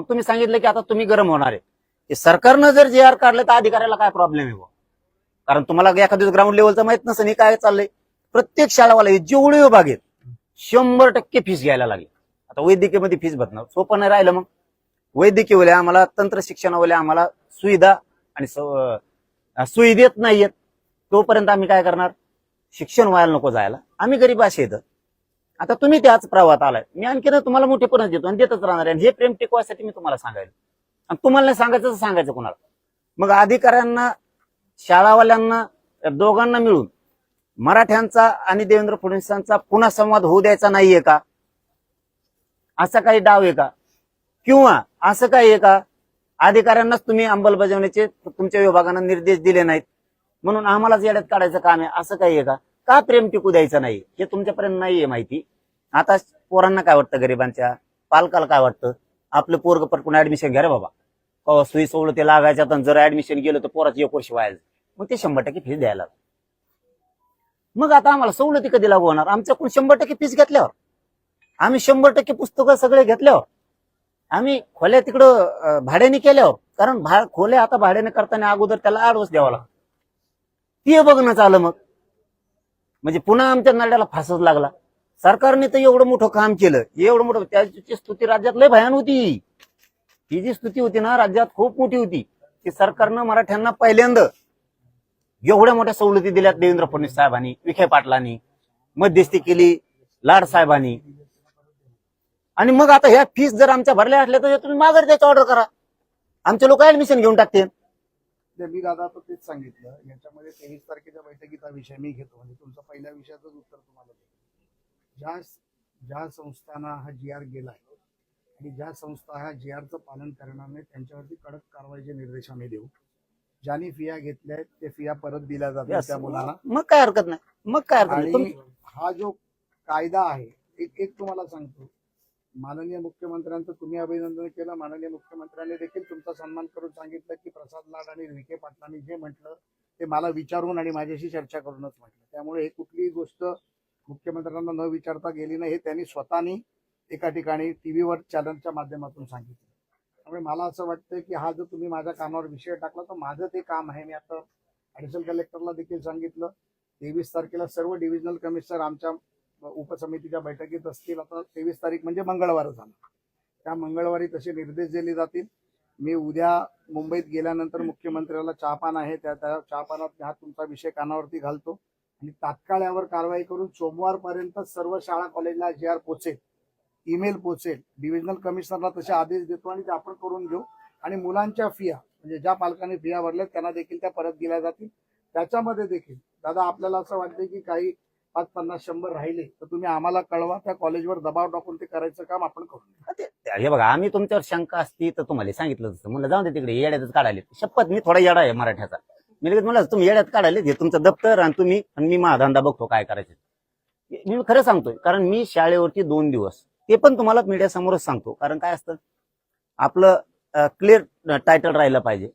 मग तुम्ही सांगितलं की आता तुम्ही गरम होणार आहे. ते सरकारनं जर जे आर काढलं तर अधिकाऱ्याला काय प्रॉब्लेम आहे? कारण तुम्हाला एखाद्या ग्राउंड लेवलचं माहित नसेल हे काय चाललंय. प्रत्येक शाळावाला जेवढे विभाग आहेत 100% फीस घ्यायला लागली. आता वैद्यकीयमध्ये फीस भरणार सोपं नाही राहिलं. मग वैद्यकीय आम्हाला, तंत्र शिक्षणावाले आम्हाला सुविधा आणि सोयी देत नाहीयेत. तोपर्यंत आम्ही काय करणार? शिक्षण व्हायला नको जायला. आम्ही गरीब असे येतं. आता तुम्ही त्याच प्रवाहात आलाय. मी आणखीन तुम्हाला मोठेपणा देतो आणि देतच राहणार आहे. हे प्रेम टिकवायसाठी मी तुम्हाला सांगायला, आणि तुम्हाला नाही सांगायचं सांगायचं कोणाला. मग अधिकाऱ्यांना, शाळावाल्यांना, दोघांना मिळून मराठ्यांचा आणि देवेंद्र फडणवीसांचा पुन्हा संवाद होऊ द्यायचा नाहीये का? असा काही डाव आहे का? किंवा असं काही आहे का अधिकाऱ्यांनाच तुम्ही अंमलबजावणीचे तुमच्या विभागांना निर्देश दिले नाहीत म्हणून आम्हालाच येड्यात काढायचं काम आहे, असं काही आहे का? का प्रेम टिकू द्यायचं नाही हे तुमच्यापर्यंत नाहीये माहिती. आता पोरांना काय वाटतं, गरिबांच्या पालकाला काय वाटतं? आपलं पोरग पटकून ऍडमिशन घ्या रे बाबा, सुई सवलती लागायच्या, तर जर ऍडमिशन गेलं तर पोराचं 1 वर्ष व्हायचं, मग ते 100% फीस द्यायला. मग आता आम्हाला सवलती कधी लागू होणार? आमच्याकडून 100% फीस घेतल्यावर, आम्ही 100% पुस्तकं सगळे घेतल्यावर, आम्ही खोल्या तिकडं भाड्याने केल्यावर, कारण खोल्या आता भाड्याने करताना अगोदर त्याला ऍडव्हान्स द्यावा लागतो. ते बघणं चालं. मग म्हणजे पुन्हा आमच्या नड्याला फासच लागला. सरकारने तर एवढं मोठं काम केलं, एवढं मोठं, त्याची स्तुती राज्यात लय भयान होती. ही जी स्तुती होती ना राज्यात खूप मोठी होती की सरकारनं मराठ्यांना पहिल्यांदा एवढ्या मोठ्या सवलती दिल्यात देवेंद्र फडणवीस साहेबांनी, विखे पाटलांनी मध्यस्थी केली, लाड साहेबांनी. आणि मग आता ह्या फीस जर आमच्या भरल्या असल्या तर तुम्ही माघारी त्याची ऑर्डर करा, आमचे लोक ऍडमिशन घेऊन टाकते. मी दादा तर तेच सांगितलं. याच्यामध्ये 23 तारखेच्या बैठकीचा विषय मी घेतो, म्हणजे तुमचं पहिल्या विषयाचं उत्तर तुम्हाला देतो. ज्या संस्थांना हा जी आर गेलाय आणि ज्या संस्था ह्या जी आरचं पालन करणार नाही त्यांच्यावरती कडक कारवाईचे निर्देश आम्ही देऊ. ज्यांनी फिया घेतल्या आहेत ते फिया परत दिल्या जातात त्या मुलांना. मग काय हरकत नाही, मग काय हरकत नाही. आणि हा जो कायदा आहे, एक तुम्हाला सांगतो, माननीय मुख्यमंत्र्यांचं तुम्ही अभिनंदन केलं. माननीय मुख्यमंत्र्यांनी देखील तुमचा सन्मान करून सांगितलं की प्रसाद लाड आणि विखे पाटलांनी जे म्हटलं ते मला विचारून आणि माझ्याशी चर्चा करूनच म्हटलं. त्यामुळे हे कुठलीही गोष्ट मुख्यमंत्र्यांना न विचारता गेली नाही, हे त्यांनी स्वतःनी एका ठिकाणी टीव्हीवर चॅनलच्या माध्यमातून सांगितलं. त्यामुळे मला असं वाटतं की हा जो तुम्ही माझ्या कानावर विषय टाकला तर माझं ते काम आहे. मी आता ऍडिशनल कलेक्टरला देखील सांगितलं 23 तारखेला सर्व डिव्हिजनल कमिशनर आमच्या उपसमितीच्या बैठकीत असतील. आता 23 तारीख म्हणजे मंगळवार झाला, त्या मंगळवारी तसे निर्देश दिले जातील. मी उद्या मुंबईत गेल्यानंतर मुख्यमंत्र्याला चहापान आहे, त्या चहापानात हा तुमचा विषय कानावरती घालतो आणि तात्काळ यावर कारवाई करून सोमवारपर्यंत सर्व शाळा कॉलेजला जे आर पोचेल, ईमेल पोचेल, डिव्हिजनल कमिशनरला तसे आदेश देतो आणि ते आपण करून घेऊ. आणि मुलांच्या फिया म्हणजे ज्या पालकांनी फिया भरल्या त्यांना देखील त्या परत दिल्या जातील. त्याच्यामध्ये देखील दादा आपल्याला असं वाटतं की काही 5, 50, 100 राहिले तर तुम्ही आम्हाला कळवा, त्या कॉलेजवर दबाव टाकून ते करायचं काम आपण करू. हे बघा, आम्ही तुमच्यावर शंका असती तर तुम्हाला सांगितलं असतं, म्हणलं जाऊ दे तिकडे, येड्यातच काढाले. शपथ मी थोडा येडा आहे मराठ्याचा. मी लगेच म्हणलं तुम्ही येड्यात काढाले, हे तुमचं दप्तर आणि तुम्ही आणि मी माझा धंदा बघतो काय करायचं. मी खरं सांगतोय, कारण मी शाळेवरती 2 दिवस, ते पण तुम्हाला मीडिया समोरच सांगतो. कारण काय असतं, आपलं क्लिअर टायटल राहिलं पाहिजे.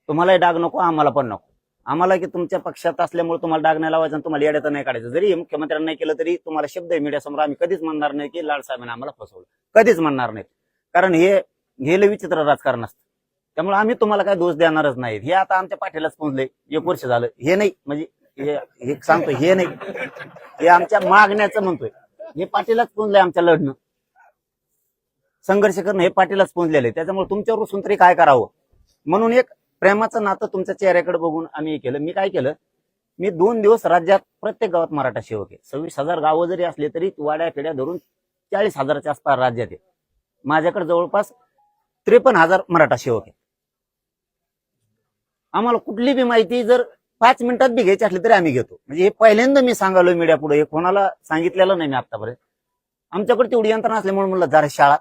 तुम्हालाही डाग नको, आम्हाला पण नको. आम्हाला की तुमच्या पक्षात असल्यामुळे तुम्हाला डाग नाही लावायचा आणि तुम्हाला येड्यात नाही काढायचं. जरी मुख्यमंत्र्यांनी नाही केलं तरी तुम्हाला शब्द आहे मीडिया समोर, आम्ही कधीच म्हणणार नाही की लाड साहेबांनी आम्हाला फसवलं, कधीच म्हणणार नाही. कारण हे लय विचित्र राजकारण असतं. त्यामुळे आम्ही तुम्हाला काय दोष देणारच नाही. हे आता आमच्या पाठीलाच पोहोचले, 1 वर्ष झालं. हे नाही म्हणजे हे सांगतोय, हे नाही, हे आमच्या मागण्याचं म्हणतोय. हे पाठीलाच पोहोचलंय, आमच्या लढणं संघर्ष करणं हे पाठीलाच पोहोचलेलं आहे. त्याच्यामुळे तुमच्यावर रुसून तरी काय करावं म्हणून एक प्रेमाचं नातं तुमच्या चेहऱ्याकडे बघून आम्ही हे केलं. मी काय केलं, मी 2 दिवस राज्यात प्रत्येक गावात मराठा सेवक आहे. 26,000 गावं जरी असले तरी वाड्या खेड्या धरून 40,000च्या आसपास राज्यात आहे. माझ्याकडे जवळपास 53,000 मराठा सेवक आहे. आम्हाला कुठली बी माहिती जर 5 मिनिटात बी घ्यायची असली तरी आम्ही घेतो. म्हणजे हे पहिल्यांदा मी सांगालोय मीडिया पुढे, हे कोणाला सांगितलेलं नाही मी आतापर्यंत. आमच्याकडे तेवढी यंत्रणा असल्यामुळे म्हणलं जरा शाळा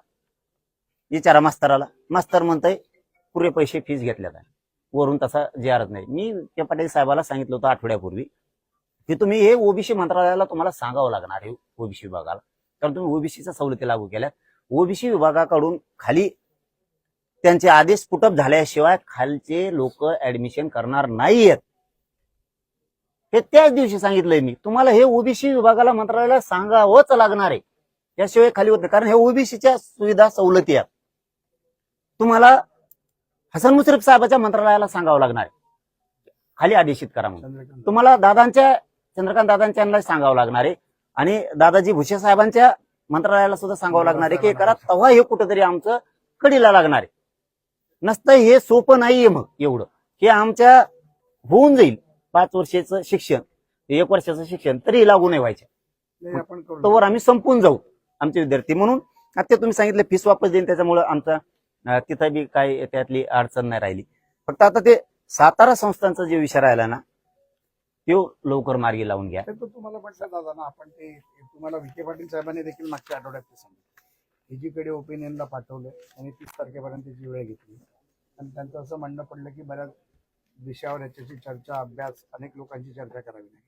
विचारा मास्तराला. मास्तर म्हणतंय पुरे पैसे फीस घेतल्यात आहे, वरून तसा जे आरच नाही. मी त्या पाटील साहेबाला सांगितलं होतं आठवड्यापूर्वी की तुम्ही हे ओबीसी मंत्रालयाला तुम्हाला सांगावं लागणार आहे, ओबीसी विभागाला, कारण तुम्ही ओबीसीच्या सवलती लागू केल्यात. ओबीसी विभागाकडून खाली त्यांचे आदेश पुटअप झाल्याशिवाय खालचे लोक ऍडमिशन करणार नाहीयेत. हे त्याच दिवशी सांगितलंय मी तुम्हाला, हे ओबीसी विभागाला मंत्रालयाला सांगावंच लागणार आहे, त्याशिवाय खाली होत नाही. कारण हे ओबीसीच्या सुविधा सवलती आहेत. तुम्हाला हसन मुश्रीफ साहेबाच्या मंत्रालयाला सांगावं लागणार आहे खाली आदेशित करा म्हणून. चंद्रकांत तुम्हाला चंद्रकांत दादांच्या सांगावं लागणार आहे आणि दादाजी भुसे साहेबांच्या मंत्रालयाला सुद्धा सांगावं लागणार आहे की हे करा, तेव्हा हे कुठंतरी आमचं कडीला लागणार आहे. नसतं हे सोपं नाहीये मग एवढं की आमच्या होऊन जाईल 5 वर्षाचं शिक्षण 1 वर्षाचं शिक्षण तरी लागू नाही व्हायचे नाही, आपण करू. तोवर आम्ही संपून जाऊ आमचे विद्यार्थी. म्हणून आता तुम्ही सांगितलं फीस वापस देईन त्याच्यामुळे आमचा तिथं बी काही त्यातली अडचण नाही राहिली. फक्त आता ते सातारा संस्थांचा जे विषय राहिला ना तो लवकर मार्गी लावून घ्या. ते तर तुम्हाला म्हटलं दादा ना, आपण ते तुम्हाला विखे पाटील साहेबांनी देखील मागच्या आठवड्यात ते सांगितलं. एजीकडे ओपिनियनला पाठवलं आणि 30 तारखेपर्यंतची वेळ घेतली आणि त्यांचं असं म्हणणं पडलं की बऱ्याच विषयावर याच्याची चर्चा अभ्यास अनेक लोकांची चर्चा करावी लागेल.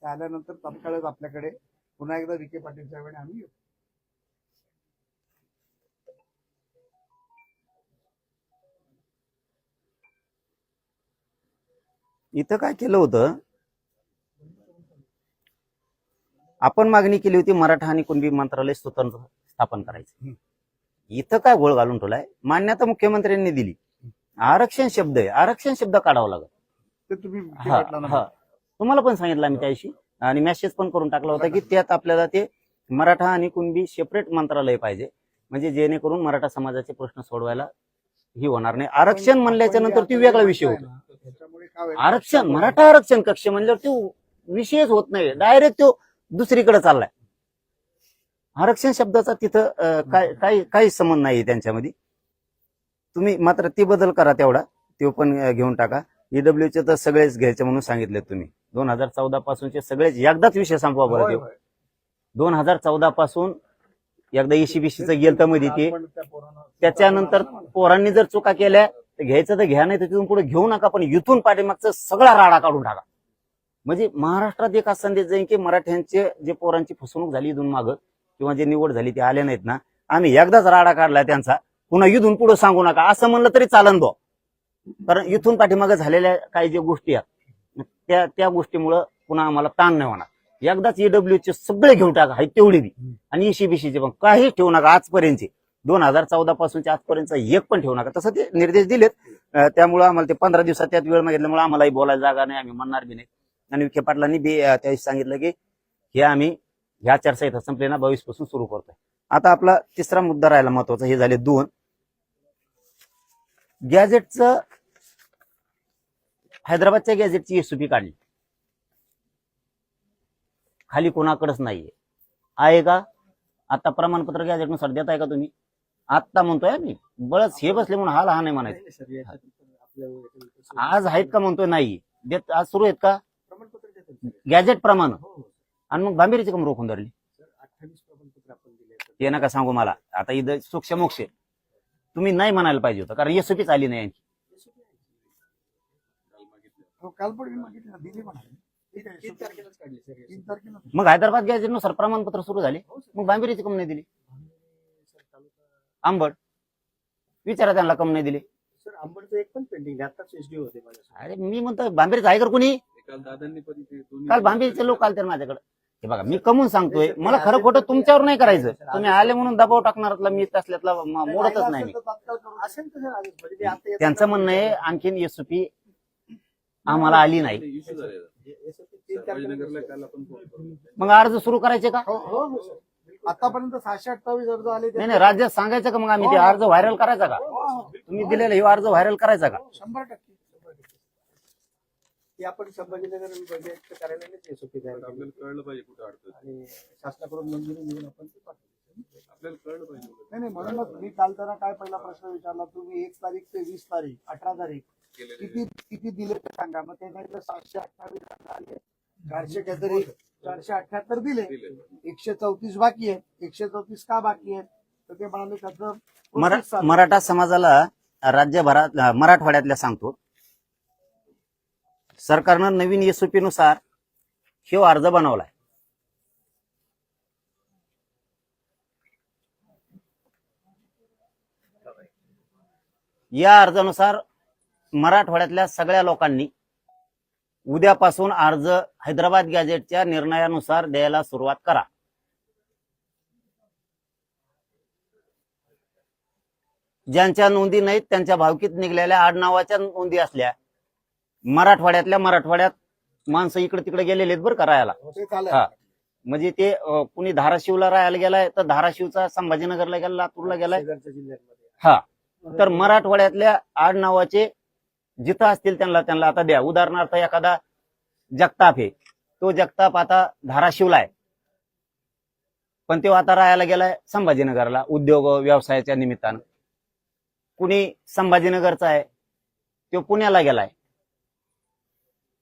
ते आल्यानंतर तात्काळच आपल्याकडे पुन्हा एकदा विखे पाटील साहेबांनी आम्ही येऊ. इथं काय केलं होतं, आपण मागणी केली होती मराठा आणि कुणबी मंत्रालय स्वतंत्र स्थापन करायचं. इथं काय घोळ घालून ठेवलाय, मान्यता मुख्यमंत्र्यांनी दिली, आरक्षण शब्द आहे, आरक्षण शब्द काढावा लागत. ते तुम्ही विखे हा, पाटलांना हा. तुम्हाला पण सांगितलं आम्ही त्याशी आणि मेसेज पण करून टाकला होता की त्यात आपल्याला ते मराठा आणि कुणबी सेपरेट मंत्रालय पाहिजे, म्हणजे जेणेकरून मराठा समाजाचे प्रश्न सोडवायला ही होणार नाही. आरक्षण म्हणल्याच्या नंतर ती वेगळा विषय होतो. त्याच्यामुळे काय होईल? आरक्षण मराठा आरक्षण कक्ष म्हणल्यावर तो विषयच होत नाही, डायरेक्ट तो दुसरीकडे चाललाय. आरक्षण शब्दाचा तिथं काही संबंध नाही त्यांच्यामध्ये. तुम्ही मात्र ती बदल करा तेवढा, तो पण घेऊन टाका. ईडब्ल्यूचे तर सगळेच घ्यायचे म्हणून सांगितले तुम्ही. 2014 पासूनचे सगळेच एकदाच विषय संपवा बरं. होय, देऊ होय. 2014 पासून एकदा ECBCचं गेलं तर मध्ये ते, आपण त्या पोरांना- त्याच्यानंतर पोरांनी जर चुका केल्या तर घ्यायचं तर घ्या, नाही तर तिथून पुढे घेऊ नका, पण इथून पाठीमागचा सगळा राडा काढून टाका. म्हणजे महाराष्ट्रात एक असा संदेश जाईल की मराठ्यांचे जे पोरांची फसवणूक झाली इथून मागं किंवा जे निवड झाली ते आले नाहीत ना, आम्ही एकदाच राडा काढलाय त्यांचा, पुन्हा इथून पुढे सांगू नका असं म्हणलं तरी चालन बो. कारण इथून पाठीमागं झालेल्या काही ज्या गोष्टी आहेत त्या गोष्टीमुळं पुन्हा आम्हाला ताण नाही होणार. एकदाच ईडब्ल्यूचे सगळे घेऊन टाका, हाय तेवढी बी, आणि ECBCचे पण काही ठेवू नका. आजपर्यंतचे 2014 पासूनचे आजपर्यंत एक पण ठेवू नका. तसं ते निर्देश दिलेत. त्यामुळे आम्हाला ते 15 दिवसात त्यात वेळ मागितल्यामुळे आम्हालाही बोलायला जागा नाही, आम्ही म्हणणार बी नाही. आणि विखे पाटलांनी बी त्यावेळी सांगितलं की हे आम्ही ह्या चर्चा इथं संपले ना 22 पासून सुरू करतोय. आता आपला तिसरा मुद्दा राहिला महत्वाचा, हे झाले 2 गॅजेटचं. हैदराबादच्या गॅजेटची SOP काढली, खाली कोणाकडेच नाहीये. आहे का आता प्रमाणपत्र गॅजेटनुसार देत आहे का तुम्ही? आत्ता म्हणतोय मी, बळच हे बसले म्हणून हा लहान नाही म्हणायचं. आज आहेत का म्हणतोय नाही देत, आज सुरू आहेत का गॅजेट प्रमाण? आणि मग भांबेरीची कम रोखून धरली? ते नका सांगू मला. आता इथं सूक्ष्म मोक्ष तुम्ही नाही म्हणायला पाहिजे होतं, कारण SOPच आली नाही यांची. हो, काल पण मी मागितली ना, दिली म्हणाले. ठीक आहे, 3 तारखेला मग हैदराबाद गॅजेटनुसार प्रमाणपत्र सुरू झाले, मग भांबेरीची कम नाही दिली? आंबड विचारा त्यांना कम नाही दिली. सर आंबडचं एक पण पेंडिंग आताच एसडी होते माझ्या. अरे मी म्हणतो भांबेरीचं आहे का कोणी? काल दादांनी पण ते दोन्ही- काल भांबेरीचे लोक आले तर माझ्याकडे. हे बघा मी कमून सांगतोय, मला खरं खोटं तुमच्यावर नाही करायचं. तुम्ही आले म्हणून दबाव टाकणारातला मी तसल्यातला मोडतच नाही मी. असेल तर सर आजच म्हणजे ते आता येतं- त्यांचं म्हणणं आहे आणखीन SOP आम्हाला आली नाही, इश्यू झालेला. संभाजीनगरला काल आपण फोन करू. मग अर्ज सुरू करायचे का? हो हो हो, सर. आतापर्यंत 628 अर्ज आले. नाही नाही, राज्यात सांगायचं का मग आम्ही ते अर्ज व्हायरल करायचा का? तुम्ही दिलेला हे अर्ज व्हायरल करायचा का? 100%. ते आपण संभाजीनगर बजेट कार्यालयाने एसओपी तयार पण केली आपल्याला कळलं पाहिजे कुठे अडचण आहे. आणि शासनाकडून मंजुरी घेऊन आपण ते पाठवली. आपल्याला कळलं पाहिजे नाही नाही, म्हणूनच मी काल त्यांना काय पहिला प्रश्न विचारला, तुम्ही 1 तारीख ते 20 तारीख 18 तारीख केलेले किती दिले ते सांगा. मग ते सांगितलं 728 अर्ज आले, 400 काहीतरी 478 दिले, 134 बाकी आहेत. 134 का बाकी आहेत तर ते म्हणाले त्याचं process चालू आहे. मराठा समाजाला राज्यभरात मराठवाड्यातल्या सांगतो, सरकारनं नवीन SOP नुसार हे अर्ज बनवलाय. या अर्जानुसार मराठवाड्यातल्या सगळ्या लोकांनी उद्यापासून अर्ज हैदराबाद गॅजेटच्या निर्णयानुसार द्यायला सुरुवात करा. ज्यांच्या नोंदी नाहीत त्यांच्या भावकीत निघलेल्या आडनावाच्या नोंदी असल्या, मराठवाड्यात माणसं इकडे तिकडे गेलेले आहेत बरं का राहायला. ते चालेल. हा. म्हणजे ते कुणी धाराशिवला राहायला गेलाय तर धाराशिवचा संभाजीनगरला गेला, लातूरला गेलाय. शेजारच्या जिल्ह्यांमध्ये. हा. तर मराठवाड्यातल्या आडनावाचे जिथं असतील त्यांना आता द्या. उदाहरणार्थ एखादा जगताप आहे, तो जगताप आता धाराशिवला आहे, पण तो आता राहायला गेलाय संभाजीनगरला उद्योग व्यवसायाच्या निमित्तानं. कुणी संभाजीनगरचा आहे तो पुण्याला गेलाय,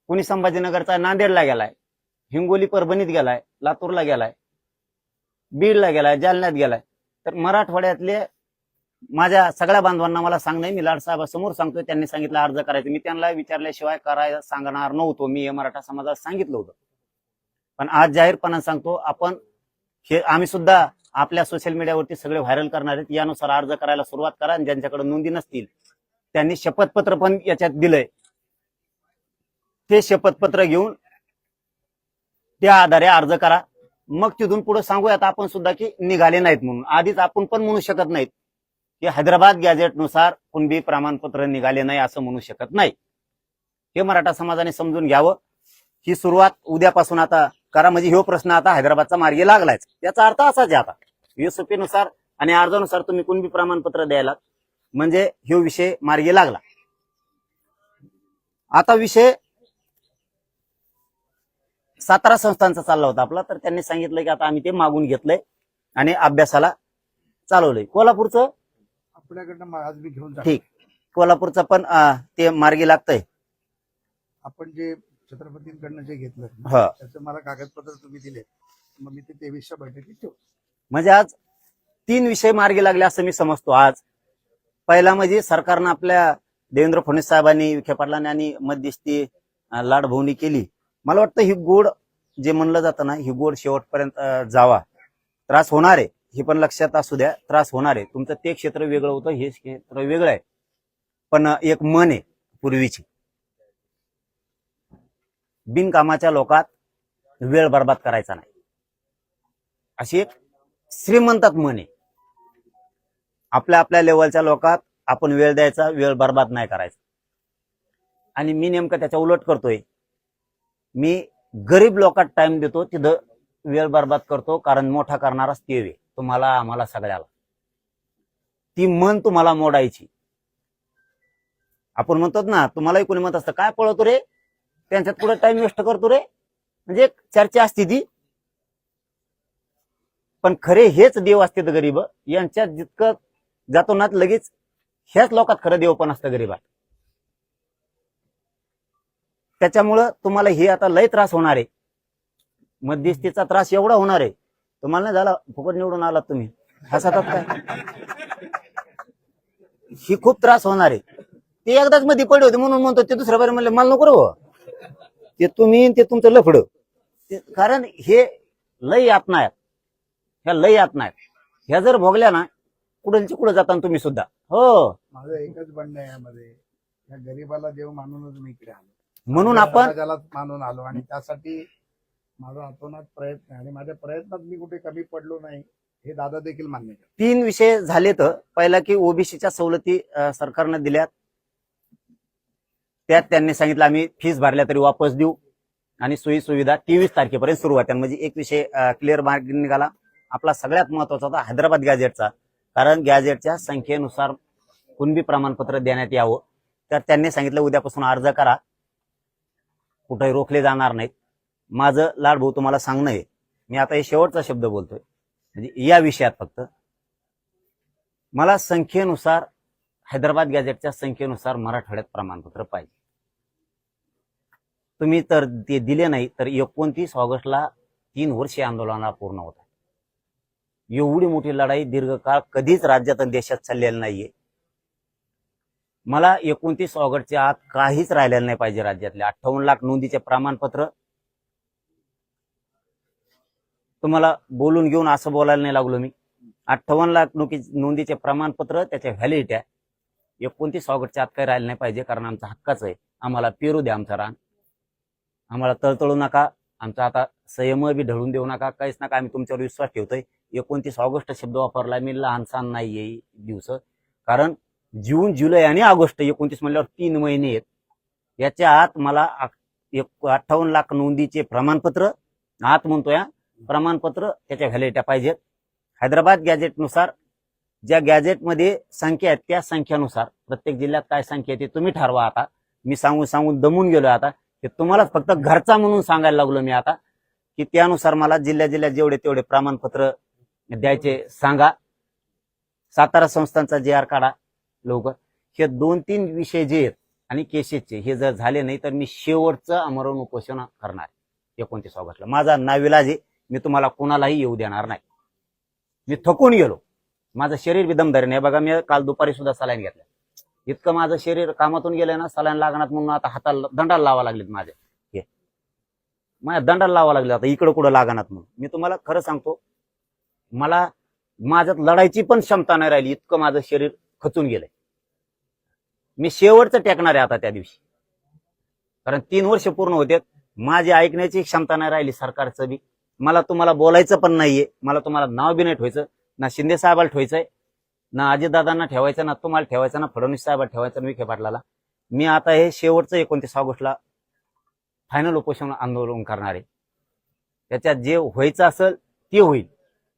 कुणी संभाजीनगरचा नांदेडला गेलाय, हिंगोली परभणीत गेलाय, लातूरला गेलाय, बीडला गेलाय, जालन्यात गेलाय. तर मराठवाड्यातले माझ्या सगळ्या बांधवांना मला सांगणं, मी लाडसाहेबांसमोर सांगतोय, त्यांनी सांगितलं अर्ज करायचं. मी त्यांना विचारल्याशिवाय करायला सांगणार नव्हतो. मी मराठा समाजाला सांगितलं होतं, पण आज जाहीरपणाने सांगतो, आम्ही सुद्धा आपल्या सोशल मीडियावरती सगळे व्हायरल करणार आहेत. यानुसार अर्ज करायला सुरुवात करा, आणि ज्यांच्याकडे नोंदी नसतील त्यांनी शपथपत्र पण याच्यात दिलंय, ते शपथपत्र घेऊन त्या आधारे अर्ज करा. मग तिथून पुढे सांगूयात आपण सुद्धा की निघाले नाहीत म्हणून. आधीच आपण पण म्हणू शकत नाहीत की हैदराबाद गॅझेटनुसार कुणबी प्रमाणपत्र निघाले नाही असं म्हणू शकत नाही. हे मराठा समाजाने समजून घ्यावं. ही सुरुवात उद्यापासून आता करा, म्हणजे हा प्रश्न आता हैदराबादचा मार्गी लागलायच. याचा अर्थ असाच आहे, आता USP नुसार आणि अर्जानुसार तुम्ही कुणबी प्रमाणपत्र द्यायला, म्हणजे हा विषय मार्गी लागला. आता विषय सातारा संस्थांचा चालला होता आपला, तर त्यांनी सांगितलं की आता आम्ही ते मागून घेतलंय आणि अभ्यासाला चालवलंय. कोल्हापूरचं आपल्याकडनं आज मी घेऊन ठीक, कोल्हापूरचं पण ते मार्गी लागतंय. आपण जे छत्रपतींकडनं जे घेतलं हा. त्याचं मला कागदपत्र तुम्ही दिले, मग मी ते 23च्या बैठकीत ठेवू. म्हणजे आज 3 विषय मार्गी लागले असं मी समजतो. आज पहिला म्हणजे सरकारनं आपल्या देवेंद्र फडणवीस साहेबांनी, विखे पाटलांनी आणि मध्यस्थी लाडभवनी केली. मला वाटतं ही गोड जे म्हणलं जातं ना, ही गोड शेवटपर्यंत जावा. त्रास होणार आहे, हे पण लक्षात असू द्या, त्रास होणार आहे. तुमचं ते क्षेत्र वेगळं होतं, हे क्षेत्र वेगळं आहे, पण एक मन आहे पूर्वीची. बिनकामाच्या लोकात वेळ बर्बाद करायचा नाही, अशी एक श्रीमंतात मन आहे. आपल्या लेवलच्या लोकात आपण वेळ द्यायचा, वेळ बर्बाद नाही करायचा. आणि मी नेमकं त्याच्या उलट करतोय. मी गरीब लोकात टाइम देतो, तिथं वेळ बर्बाद करतो, कारण मोठा करणाराच ते वे तुम्हाला, आम्हाला सगळ्याला. ती मन तुम्हाला मोडायची. आपण म्हणतो ना, तुम्हालाही कोणी म्हणत असतं काय पळवतो रे, त्यांच्यात पुढे टाइम वेस्ट करतो रे, म्हणजे एक चर्चा असते ती. पण खरे हेच देव असते गरीब, यांच्यात जितकं जातो ना लगेच ह्याच लोकात खरं देव पण असतं गरीबात. त्याच्यामुळं तुम्हाला हे आता लय त्रास होणार आहे. मध्यस्थीचा त्रास एवढा होणार आहे, तुम्हाला नाही झाला फुकट निवडून आलात तुम्ही, हसतात काय. ही खूप त्रास होणार आहे. ते एकदाच मध्ये पडले होते म्हणून म्हणतो, ते दुसऱ्या बारे म्हणले मला नको रो, ते तुम्ही ते तुमचं लफड. कारण हे लय यातना आहेत, ह्या लय यातना आहेत. ह्या जर भोगल्या ना, कुठलची कुठं जाता तुम्ही सुद्धा. हो, माझं एकच म्हणणं आहे यामध्ये, या गरीबाला देव मानूनच मी इकडे आलो, म्हणून आपण समाजाला मानून आलो, आणि त्यासाठी माझा अतोनात प्रयत्न आहे, आणि माझ्या प्रयत्नात मी कुठे कमी पडलो नाही, हे दादा देखील मान्य करतात. 3 विषय झालेत. पहिला की ओबीसीच्या सवलती सरकारनं दिल्यात, त्यात त्यांनी सांगितलं आम्ही फीस भरल्या तरी वापस देऊ, आणि सोयी सुविधा 23 तारखेपर्यंत सुरू होत्या. म्हणजे एक विषय क्लिअर मार्ग निघाला. आपला सगळ्यात महत्वाचा होता हैदराबाद गॅझेटचा, कारण गॅझेटच्या संख्येनुसार कुणबी प्रमाणपत्र देण्यात यावं. तर त्यांनी सांगितलं उद्यापासून अर्ज करा, कुठेही रोखले जाणार नाहीत. माझं लाडभाऊ तुम्हाला सांगणं आहे, मी आता हे शेवटचा शब्द बोलतोय, म्हणजे या विषयात फक्त मला संख्येनुसार, हैदराबाद गॅझेटच्या संख्येनुसार मराठवाड्यात प्रमाणपत्र पाहिजे. तुम्ही तर ते दिले नाही तर 29 ऑगस्टला 3 वर्षे आंदोलनाला पूर्ण होत आहे. एवढी मोठी लढाई दीर्घकाळ कधीच राज्यात आणि देशात चाललेली नाहीये. मला 29 ऑगस्टच्या आत काहीच राहिलेलं नाही पाहिजे राज्यातले. 58 लाख नोंदीचे प्रमाणपत्र, तुम्हाला बोलून घेऊन असं बोलायला नाही लागलो मी. 58 लाख नोंदीचे प्रमाणपत्र, त्याच्या व्हॅलिडिटी 29 ऑगस्टच्या आत काही राहिलं नाही पाहिजे, कारण आमचा हक्काच आहे. आम्हाला पेरू द्या आमचा रान, आम्हाला तळतळू नका, आमचा आता संयम बी ढळून देऊ नका, काहीच नका. आम्ही तुमच्यावर विश्वास ठेवतोय. 29 ऑगस्ट शब्द वापरला मी, लहान सहान नाहीये दिवस. कारण जून, जुलै आणि ऑगस्ट 29 म्हणल्यावर 3 महिने आहेत. याच्या आत मला 58 लाख नोंदीचे प्रमाणपत्र, आत म्हणतोय प्रमाणपत्र, त्याच्या व्हॅलिडिटी पाहिजेत. हैदराबाद गॅजेटनुसार ज्या गॅजेटमध्ये संख्या आहेत त्या संख्येनुसार प्रत्येक जिल्ह्यात काय संख्या येते तुम्ही ठरवा. आता मी सांगून दमून गेलो. आता हे तुम्हाला फक्त घरचा म्हणून सांगायला लागलो मी आता, की त्यानुसार मला जिल्ह्यात जेवढे तेवढे प्रमाणपत्र द्यायचे सांगा. सातारा संस्थांचा JR काढा लवकर. हे 2-3 विषय जे आहेत आणि केसेसचे हे जर झाले नाही तर मी शेवटचं आमरण उपोषण करणार 29 ऑगस्टला. माझा नाविलाज आहे. मी तुम्हाला कोणालाही येऊ देणार नाही. मी थकून गेलो. माझं शरीर बी दमदारी नाही. बघा, मी काल दुपारी सुद्धा सलाईन घेतल्या. इतकं माझं शरीर कामातून गेलं ना, सलाईन लागणार म्हणून आता हाताला दंडाला लावा लागलेत माझ्या दंडाला लावा लागले आता इकडं कुठं लागणार म्हणून. मी तुम्हाला खरं सांगतो, मला माझ्यात लढायची पण क्षमता नाही राहिली. इतकं माझं शरीर खचून गेलंय. मी शेवटचं टेकणार आहे आता त्या दिवशी. कारण 3 वर्ष पूर्ण होते. माझी ऐकण्याची क्षमता नाही राहिली सरकारचं बी. मला तुम्हाला बोलायचं पण नाहीये. मला तुम्हाला नाव बी नाही ठेवायचं. ना शिंदे साहेबाला ठेवायचंय, ना अजितदादांना ठेवायचं, ना तुम्हाला ठेवायचं, ना फडणवीस साहेबाला ठेवायचं, ना विखे पाटलाला. मी आता हे शेवटचं 29 ऑगस्टला फायनल उपोषण आंदोलन करणार आहे. त्याच्यात जे व्हायचं असेल ते होईल.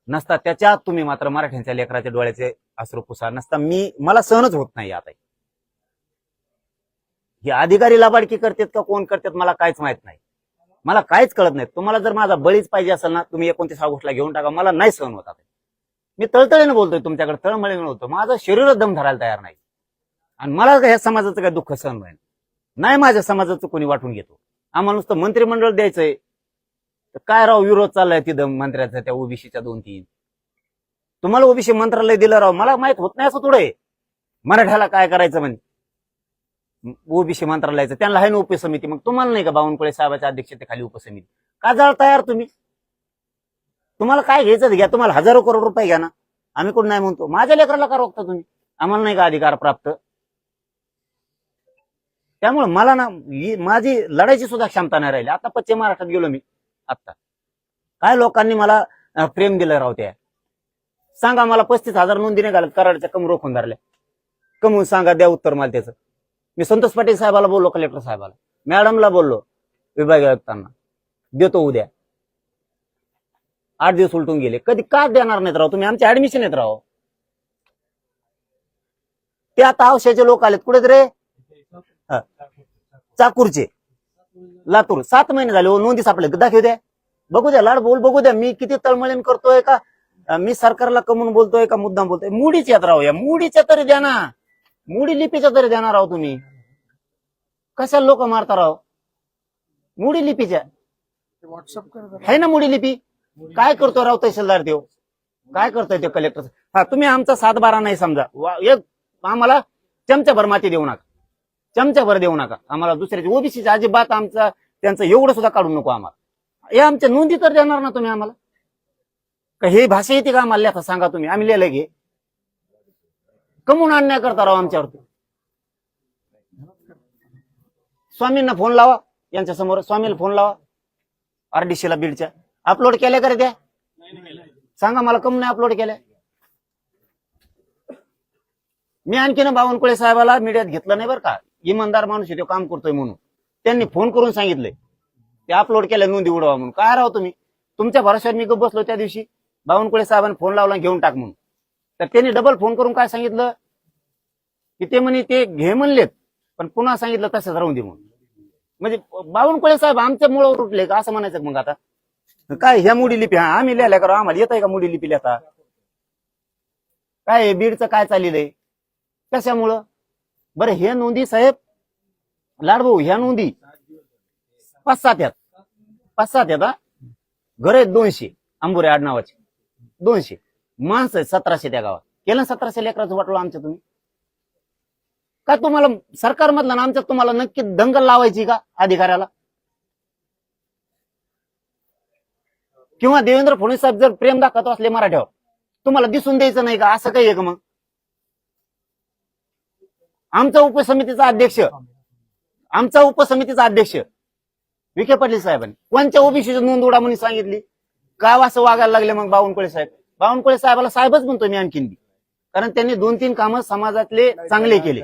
नसता त्याच्यात तुम्ही मात्र मराठ्यांच्या लेकराच्या डोळ्याचे अश्रू पुसा. नसता मला सहनच होत नाही. आता हे अधिकारी लाबाडकी करतात का कोण करतात मला काहीच माहित नाही. मला काहीच कळत नाही. तुम्हाला जर माझा बळीच पाहिजे असेल ना, तुम्ही 29 ऑगस्टला घेऊन टाका. मला नाही सहन होत. आता मी तळतळीने बोलतोय तुमच्याकडे, तळमळीने बोलतो. माझं शरीर दम धरायला तयार नाही. आणि मला ह्या समाजाचं काय दुःख सहन व्हायला नाही. माझ्या समाजाचं कोणी वाटून घेतो. आम्हाला नुसतं मंत्रिमंडळ द्यायचंय तर काय राव विरोध चाललाय तिथं मंत्र्याचा, त्या ओबीसीच्या 2-3. तुम्हाला ओबीसी मंत्रालय दिलं राव. मला माहित होत नाही असं थोडं आहे. मराठ्याला काय करायचं म्हणजे ओबीसी मंत्रालयाचं, त्यांना आहे ना उपसमिती. मग तुम्हाला नाही का बावनकुळे साहेबाच्या अध्यक्षतेखाली उपसमिती? का जाळता यार तुम्ही? तुम्हाला काय घ्यायचं घ्या. तुम्हाला हजारो करोड रुपये घ्या ना. आम्ही कोण नाही म्हणतो. माझ्या लेकराला का रोखता तुम्ही? आम्हाला नाही का अधिकार प्राप्त? त्यामुळे मला ना माझी लढायची सुद्धा क्षमता नाही राहिली. आता पश्चिम महाराष्ट्रात गेलो मी. आता काय लोकांनी मला प्रेम दिलं राव. त्या सांगा मला 35,000 नोंदी नाही घालत कराडच्या कम रोखून धरल्या. कमवून सांगा, द्या उत्तर मला त्याचं. मी संतोष पाटील साहेबाला बोललो, कलेक्टर साहेबाला, मॅडमला बोललो, विभागीय आयुक्तांना, देतो उद्या. 8 दिवस उलटून गेले. कधी का देणार नाहीत राव तुम्ही? आमचे ऍडमिशन येत राव. ते आता औषधाचे लोक आलेत. कुठे रे? चाकूरचे, लातूर. 7 महिने झाले हो, नोंदी सापडले. दाखवू द्या, बघू द्या, लाड बोल बघू द्या. मी किती तळमळीन करतोय का, मी सरकारला कमवून बोलतोय का मुद्दाम बोलतोय? मुडीच येत राव. या मुडीच्या तरी द्या ना. मुडी लिपीच्या तरी देणार राव तुम्ही. कशाला लोक मारता राव? मुडी लिपीच्या व्हॉट्सअप कर आहे ना मुडी लिपी. काय करतो राव तहसीलदार देव? काय करतोय ते कलेक्टर? हा, तुम्ही आमचा 7-12 नाही समजा. एक आम्हाला चमच्याभर माती देऊ नका. चमच्याभर देऊ नका आम्हाला. दुसऱ्याची ओबीसीच्या अजिबात आमचा त्यांचं एवढं सुद्धा काढू नको आम्हाला. हे आमच्या नोंदी तर देणार ना तुम्ही आम्हाला? का हे भाषा येते का आम्हाला लिहिता? सांगा तुम्ही. आम्ही लिहिलं घे. कमून अन्याय करता राव आमच्यावरती. स्वामींना फोन लावा. यांच्या समोर स्वामीला फोन लावा. RDC ला बीडच्या अपलोड केल्या का रे त्या? सांगा मला कम नाही अपलोड केल्या. मी आणखीन बावनकुळे साहेबाला मीडियात घेतलं नाही बरं का. इमानदार माणूस आहे तो, काम करतोय म्हणून. त्यांनी फोन करून सांगितलंय ते अपलोड केल्या, नोंदी उडवा म्हणून. काय राव तुम्ही? तुमच्या भरोश्यावर मी गप्प बसलो त्या दिवशी. बावनकुळे साहेबांनी फोन लावला घेऊन टाक म्हणून. तर त्यांनी डबल फोन करून काय सांगितलं की ते म्हणे ते घे म्हणलेत, पण पुन्हा सांगितलं तसंच राहून दे म्हणून. म्हणजे बावनकुळे साहेब आमच्या मुळावर उठले का असं म्हणायचं? मग आता काय ह्या मुडी लिपी? हा, आम्ही लिहायला करा. आम्हाला येत आहे का मुडी लिपी लिहिता? काय बीडचं काय चाललंय? कशामुळं बरं? हे नोंदी साहेब लाडभाऊ, ह्या नोंदी 5-7 आहेत. 5-7 आहेत. घर आहेत 200. अंबुरे आडनावाचे 200 माणसं आहेत. 1700 त्या गावात. केलं 1700 लेकराचं वाटलं आमच्या तुम्ही. का तुम्हाला सरकारमधला ना आमच्यात तुम्हाला नक्की दंगल लावायची का अधिकाऱ्याला? किंवा देवेंद्र फडणवीस साहेब जर प्रेम दाखवत असले मराठ्यावर, तुम्हाला दिसून द्यायचं नाही का? असं काही आहे का? मग आमचा उपसमितीचा अध्यक्ष विखे पाटील साहेबांनी कोणत्या ओबीसीची नोंद उडा म्हणून सांगितली? का असं वागायला लागले मग बावनकुळे साहेब? बावनकुळे साहेबाला साहेबच म्हणतो मी आणखीन. कारण त्यांनी 2-3 कामं समाजातले चांगले केले.